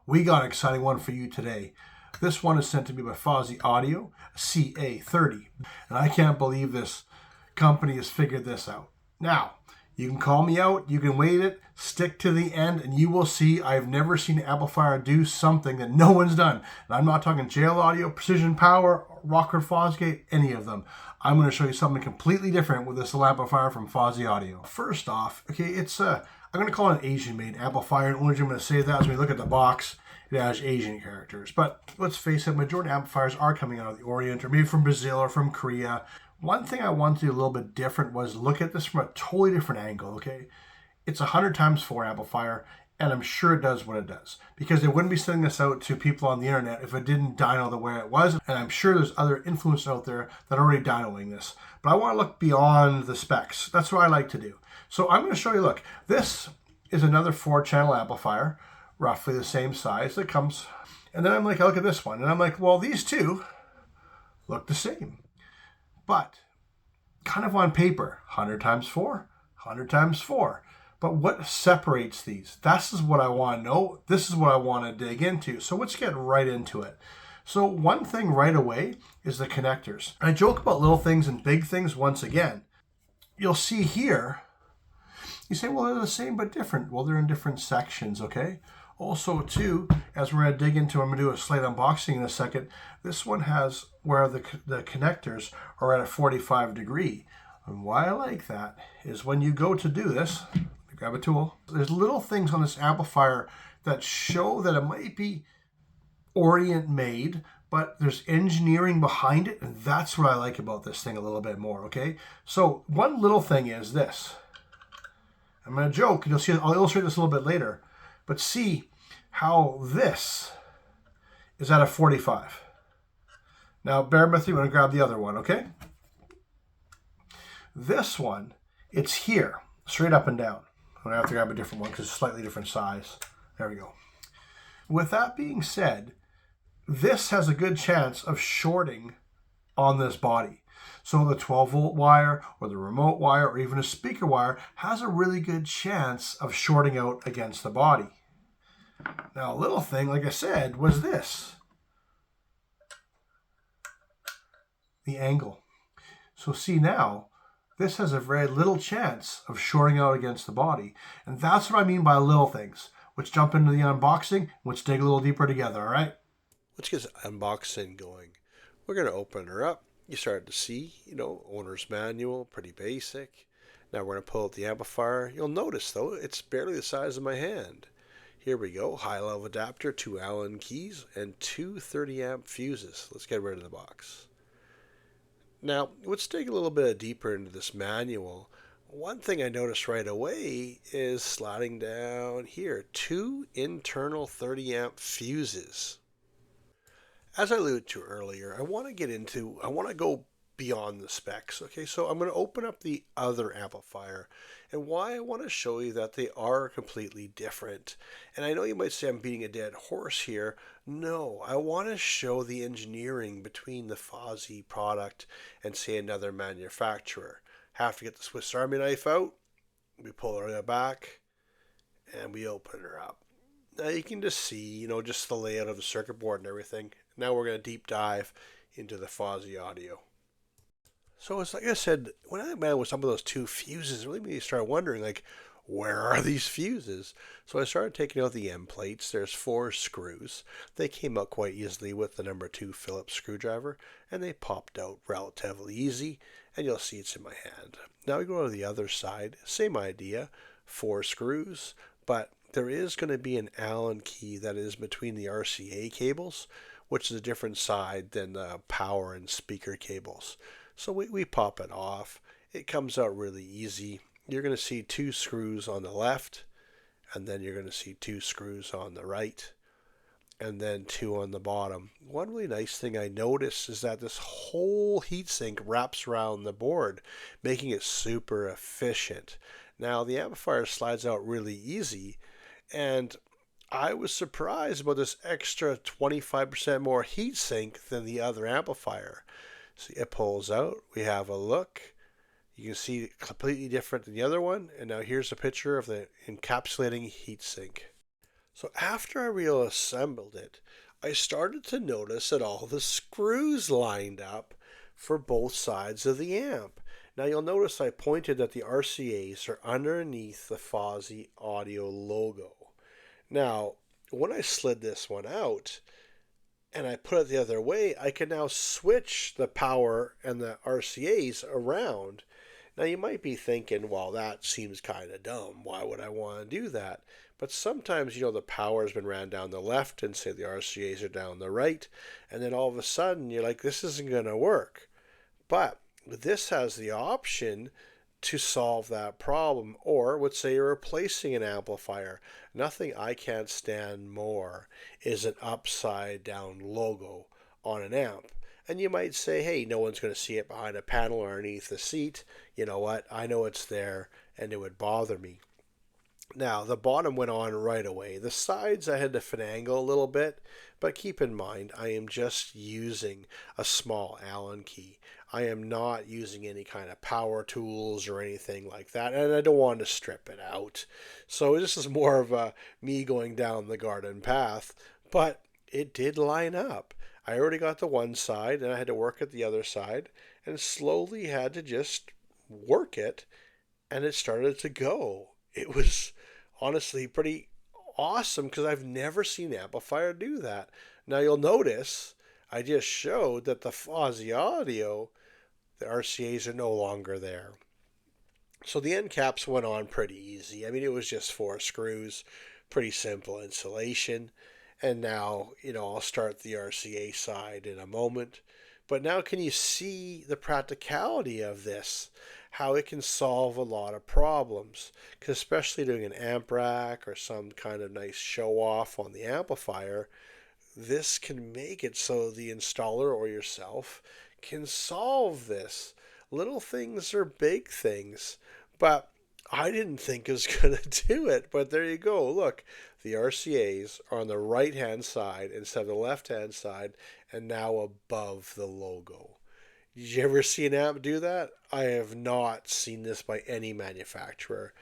we got an exciting one for you today. This one is sent to me by Fosi Audio CA30, and I can't believe this company has figured this out. Now, you can call me out, you can wait it, stick to the end, and you will see I've never seen an amplifier do something that no one's done. And I'm not talking JL Audio, Precision Power, Rockford Fosgate, any of them. I'm going to show you something completely different with this little amplifier from Fosi Audio. First off, okay, it's I'm going to call it an Asian-made amplifier, and the only reason I'm going to say that is when you look at the box, it has Asian characters. But let's face it, majority of amplifiers are coming out of the Orient, or maybe from Brazil or from Korea. One thing I wanted to do a little bit different was look at this from a totally different angle, okay? It's a 100x4 amplifier, and I'm sure it does what it does, because they wouldn't be sending this out to people on the internet if it didn't dyno the way it was, and I'm sure there's other influencers out there that are already dynoing this. But I want to look beyond the specs. That's what I like to do. So I'm going to show you, look, this is another 4-channel amplifier, roughly the same size that comes, and then I'm like, I look at this one, and I'm like, well, these two look the same. But kind of on paper, 100x4, 100x4. But what separates these? This is what I want to know. This is what I want to dig into. So let's get right into it. So one thing right away is the connectors. I joke about little things and big things once again. You'll see here, you say, well, they're the same but different. Well, they're in different sections, okay? Also, too, as we're going to dig into, I'm going to do a slight unboxing in a second. This one has where the connectors are at a 45 degree. And why I like that is when you go to do this, grab a tool, there's little things on this amplifier that show that it might be Orient made, but there's engineering behind it, and that's what I like about this thing a little bit more, okay? So one little thing is this. I'm going to joke, you'll see, I'll illustrate this a little bit later. But see how this is at a 45. Now, bear with me, I'm going to grab the other one, okay? This one, it's here, straight up and down. I'm going to have to grab a different one because it's a slightly different size. There we go. With that being said, this has a good chance of shorting on this body. So the 12-volt wire or the remote wire or even a speaker wire has a really good chance of shorting out against the body. Now, a little thing, like I said, was this. The angle. So see now, this has a very little chance of shorting out against the body. And that's what I mean by little things. Let's jump into the unboxing. Let's dig a little deeper together, all right? Let's get the unboxing going. We're going to open her up. You start to see, owner's manual, pretty basic. Now we're going to pull out the amplifier. You'll notice, though, it's barely the size of my hand. Here we go, high-level adapter, 2 Allen keys, and 2 30-amp fuses. Let's get rid of the box. Now, let's dig a little bit deeper into this manual. One thing I noticed right away is sliding down here, 2 internal 30-amp fuses. As I alluded to earlier, I want to go beyond the specs. Okay, so I'm going to open up the other amplifier, and why I want to show you that they are completely different. And I know you might say I'm beating a dead horse here. No, I want to show the engineering between the Fosi product and, say, another manufacturer. Have to get the Swiss Army knife out. We pull her back, and we open her up. Now you can just see, just the layout of the circuit board and everything. Now we're going to deep dive into the Fosi Audio. So it's like I said, when I met with some of those 2 fuses, it really made me start wondering, where are these fuses? So I started taking out the end plates. There's 4 screws. They came out quite easily with the number 2 Phillips screwdriver, and they popped out relatively easy, and you'll see it's in my hand. Now we go to the other side, same idea, 4 screws, but there is going to be an Allen key that is between the RCA cables, which is a different side than the power and speaker cables. So we pop it off. It comes out really easy. You're going to see 2 screws on the left, and then you're going to see 2 screws on the right, and then 2 on the bottom. One really nice thing I noticed is that this whole heatsink wraps around the board, making it super efficient. Now the amplifier slides out really easy, and I was surprised about this extra 25% more heatsink than the other amplifier. See, it pulls out. We have a look. You can see completely different than the other one. And now here's a picture of the encapsulating heatsink. So after I reassembled it, I started to notice that all the screws lined up for both sides of the amp. Now you'll notice I pointed that the RCAs are underneath the Fosi Audio logo. Now, when I slid this one out and I put it the other way, I can now switch the power and the RCAs around. Now you might be thinking, well, that seems kind of dumb. Why would I want to do that? But sometimes, the power has been ran down the left and say the RCAs are down the right. And then all of a sudden you're like, this isn't going to work. But this has the option to solve that problem. Or let's say you're replacing an amplifier. Nothing I can't stand more is an upside down logo on an amp. And you might say, hey, no one's going to see it behind a panel or underneath the seat. You know what? I know it's there and it would bother me. Now, the bottom went on right away. The sides I had to finagle a little bit, but keep in mind, I am just using a small Allen key. I am not using any kind of power tools or anything like that, and I don't want to strip it out. So this is more of me going down the garden path, but it did line up. I already got the one side, and I had to work at the other side, and slowly had to just work it, and it started to go. It was honestly pretty awesome because I've never seen Amplifier do that. Now you'll notice I just showed that the Fosi Audio, the RCAs are no longer there. So the end caps went on pretty easy. I mean, it was just 4 screws, pretty simple installation. And now, I'll start the RCA side in a moment. But now can you see the practicality of this? How it can solve a lot of problems. Because especially doing an amp rack or some kind of nice show off on the amplifier, this can make it so the installer or yourself can solve this. Little things are big things. But I didn't think it was going to do it. But there you go. Look, the RCAs are on the right hand side instead of the left hand side and now above the logo. Did you ever see an amp do that? I have not seen this by any manufacturer.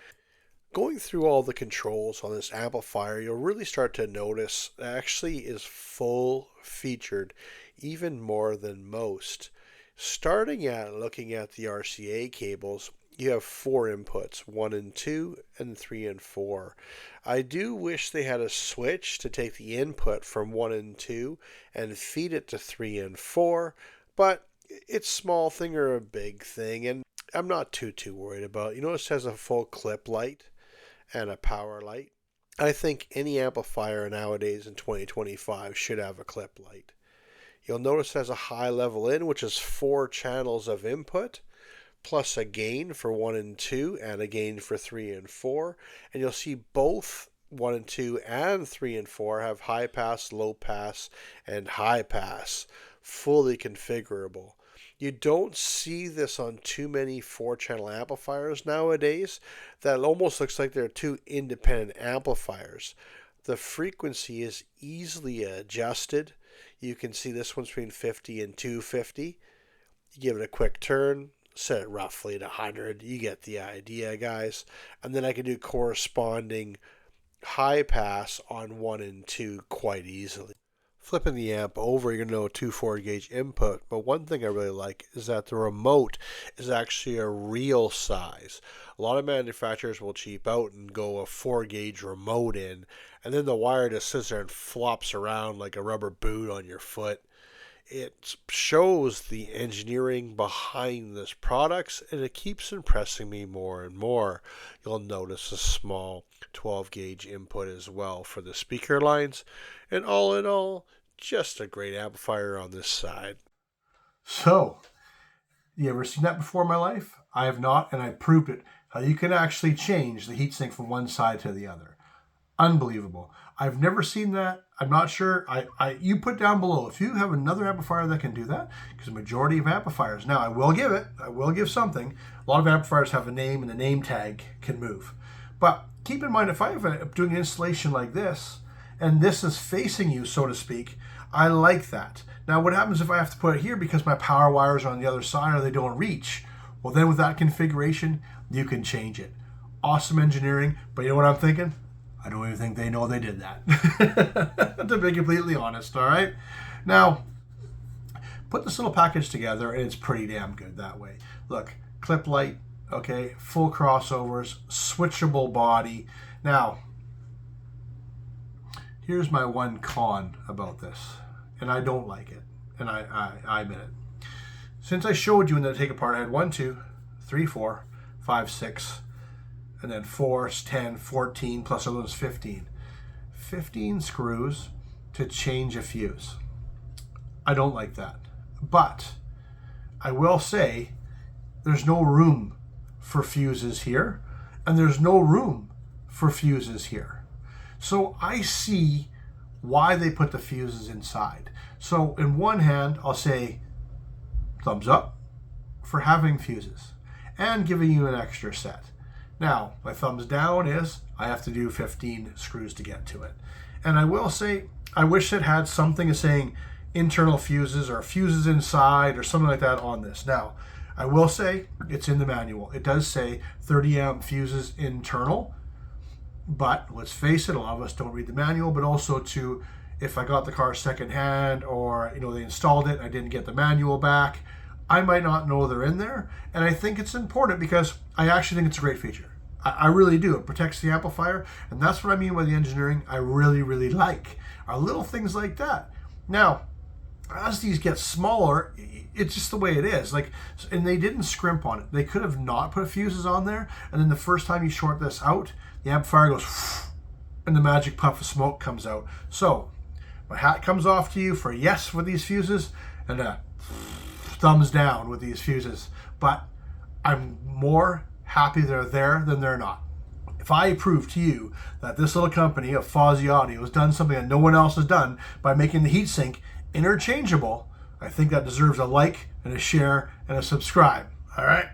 Going through all the controls on this amplifier, you'll really start to notice it actually is full featured, even more than most. Starting at looking at the RCA cables, you have 4 inputs, 1 and 2 and 3 and 4. I do wish they had a switch to take the input from 1 and 2 and feed it to 3 and 4, but it's small thing or a big thing, and I'm not too worried about it. You notice it has a full clip light and a power light. I think any amplifier nowadays in 2025 should have a clip light. You'll notice it has a high level in, which is 4 channels of input, plus a gain for 1 and 2 and a gain for 3 and 4. And you'll see both 1 and 2 and 3 and 4 have high pass, low pass, and high pass, fully configurable. You don't see this on too many 4-channel amplifiers nowadays. That almost looks like they're 2 independent amplifiers. The frequency is easily adjusted. You can see this one's between 50 and 250. You give it a quick turn, set it roughly at 100. You get the idea, guys. And then I can do corresponding high pass on 1 and 2 quite easily. Flipping the amp over, you're going to know a 2/4 gauge input, but one thing I really like is that the remote is actually a real size. A lot of manufacturers will cheap out and go a 4 gauge remote in, and then the wire just sits there and flops around like a rubber boot on your foot. It shows the engineering behind this products, and it keeps impressing me more and more. You'll notice a small 12 gauge input as well for the speaker lines, and all in all, just a great amplifier on this side. So, you ever seen that before in my life? I have not, and I proved it. How you can actually change the heatsink from one side to the other. Unbelievable. I've never seen that. I'm not sure. You put down below if you have another amplifier that can do that, because the majority of amplifiers, now I will give something. A lot of amplifiers have a name and the name tag can move. But keep in mind, if I'm doing an installation like this, and this is facing you, so to speak, I like that. Now what happens if I have to put it here because my power wires are on the other side or they don't reach? Well, then with that configuration, you can change it. Awesome engineering, but you know what I'm thinking? I don't even think they know they did that, to be completely honest, all right? Now, put this little package together, and it's pretty damn good that way. Look, clip light, okay, full crossovers, switchable body. Now, here's my one con about this, and I don't like it, and I admit it. Since I showed you when they take apart, I had 1, 2, 3, 4, 5, 6, and then 4, 10, 14, plus those 15. 15 screws to change a fuse. I don't like that. But I will say there's no room for fuses here, and there's no room for fuses here. So I see why they put the fuses inside. So in one hand, I'll say thumbs up for having fuses and giving you an extra set. Now, my thumbs down is I have to do 15 screws to get to it. And I will say, I wish it had something saying internal fuses or fuses inside or something like that on this. Now, I will say it's in the manual. It does say 30 amp fuses internal, but let's face it, a lot of us don't read the manual, but also to, if I got the car secondhand or, they installed it and I didn't get the manual back, I might not know they're in there. And I think it's important because I actually think it's a great feature. I really do. It protects the amplifier, and that's what I mean by the engineering I really, really like, are little things like that. Now, as these get smaller, it's just the way it is. And they didn't scrimp on it. They could have not put fuses on there, and then the first time you short this out, the amplifier goes, and the magic puff of smoke comes out. So, my hat comes off to you for yes with these fuses, and a thumbs down with these fuses. But I'm more happy they're there than they're not. If I prove to you that this little company of Fosi Audio has done something that no one else has done by making the heatsink interchangeable, I think that deserves a like and a share and a subscribe, all right?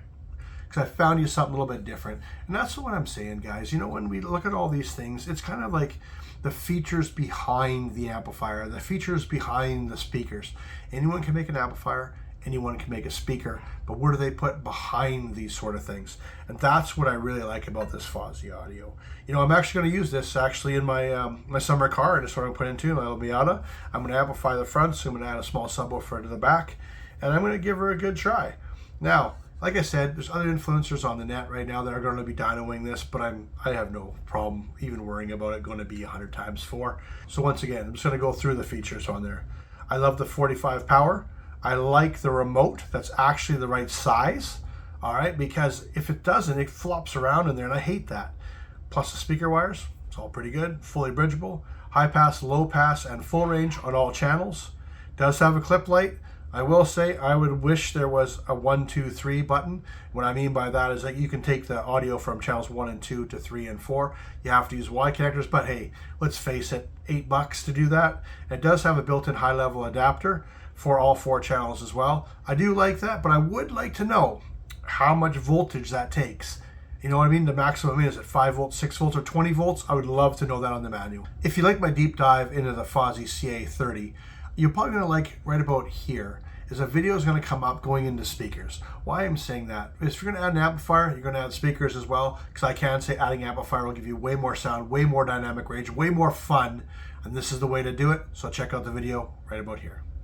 Because I found you something a little bit different. And that's what I'm saying, guys. When we look at all these things, it's kind of like the features behind the amplifier, the features behind the speakers. Anyone can make an amplifier, anyone can make a speaker, but where do they put behind these sort of things? And that's what I really like about this Fosi Audio. I'm actually going to use this actually in my my summer car, and just sort of put into my little Miata. I'm going to amplify the front, so I'm going to add a small subwoofer to the back, and I'm going to give her a good try. Now, like I said, there's other influencers on the net right now that are going to be dynoing this, but I have no problem even worrying about it going to be 100 times 4. So once again, I'm just going to go through the features on there. I love the 45 power. I like the remote that's actually the right size, all right, because if it doesn't, it flops around in there, and I hate that. Plus the speaker wires, it's all pretty good, fully bridgeable, high pass, low pass, and full range on all channels. Does have a clip light. I will say I would wish there was a 1, 2, 3 button. What I mean by that is that you can take the audio from channels 1 and 2 to 3 and 4. You have to use Y connectors, but hey, let's face it, $8 to do that. It does have a built-in high-level adapter for all 4 channels as well. I do like that, but I would like to know how much voltage that takes. You know what I mean? The maximum is at 5 volts, 6 volts, or 20 volts. I would love to know that on the manual. If you like my deep dive into the Fosi CA30, you're probably going to like right about here is a video is going to come up going into speakers. Why I'm saying that is if you're going to add an amplifier, you're going to add speakers as well, because I can say adding amplifier will give you way more sound, way more dynamic range, way more fun, and this is the way to do it. So check out the video right about here.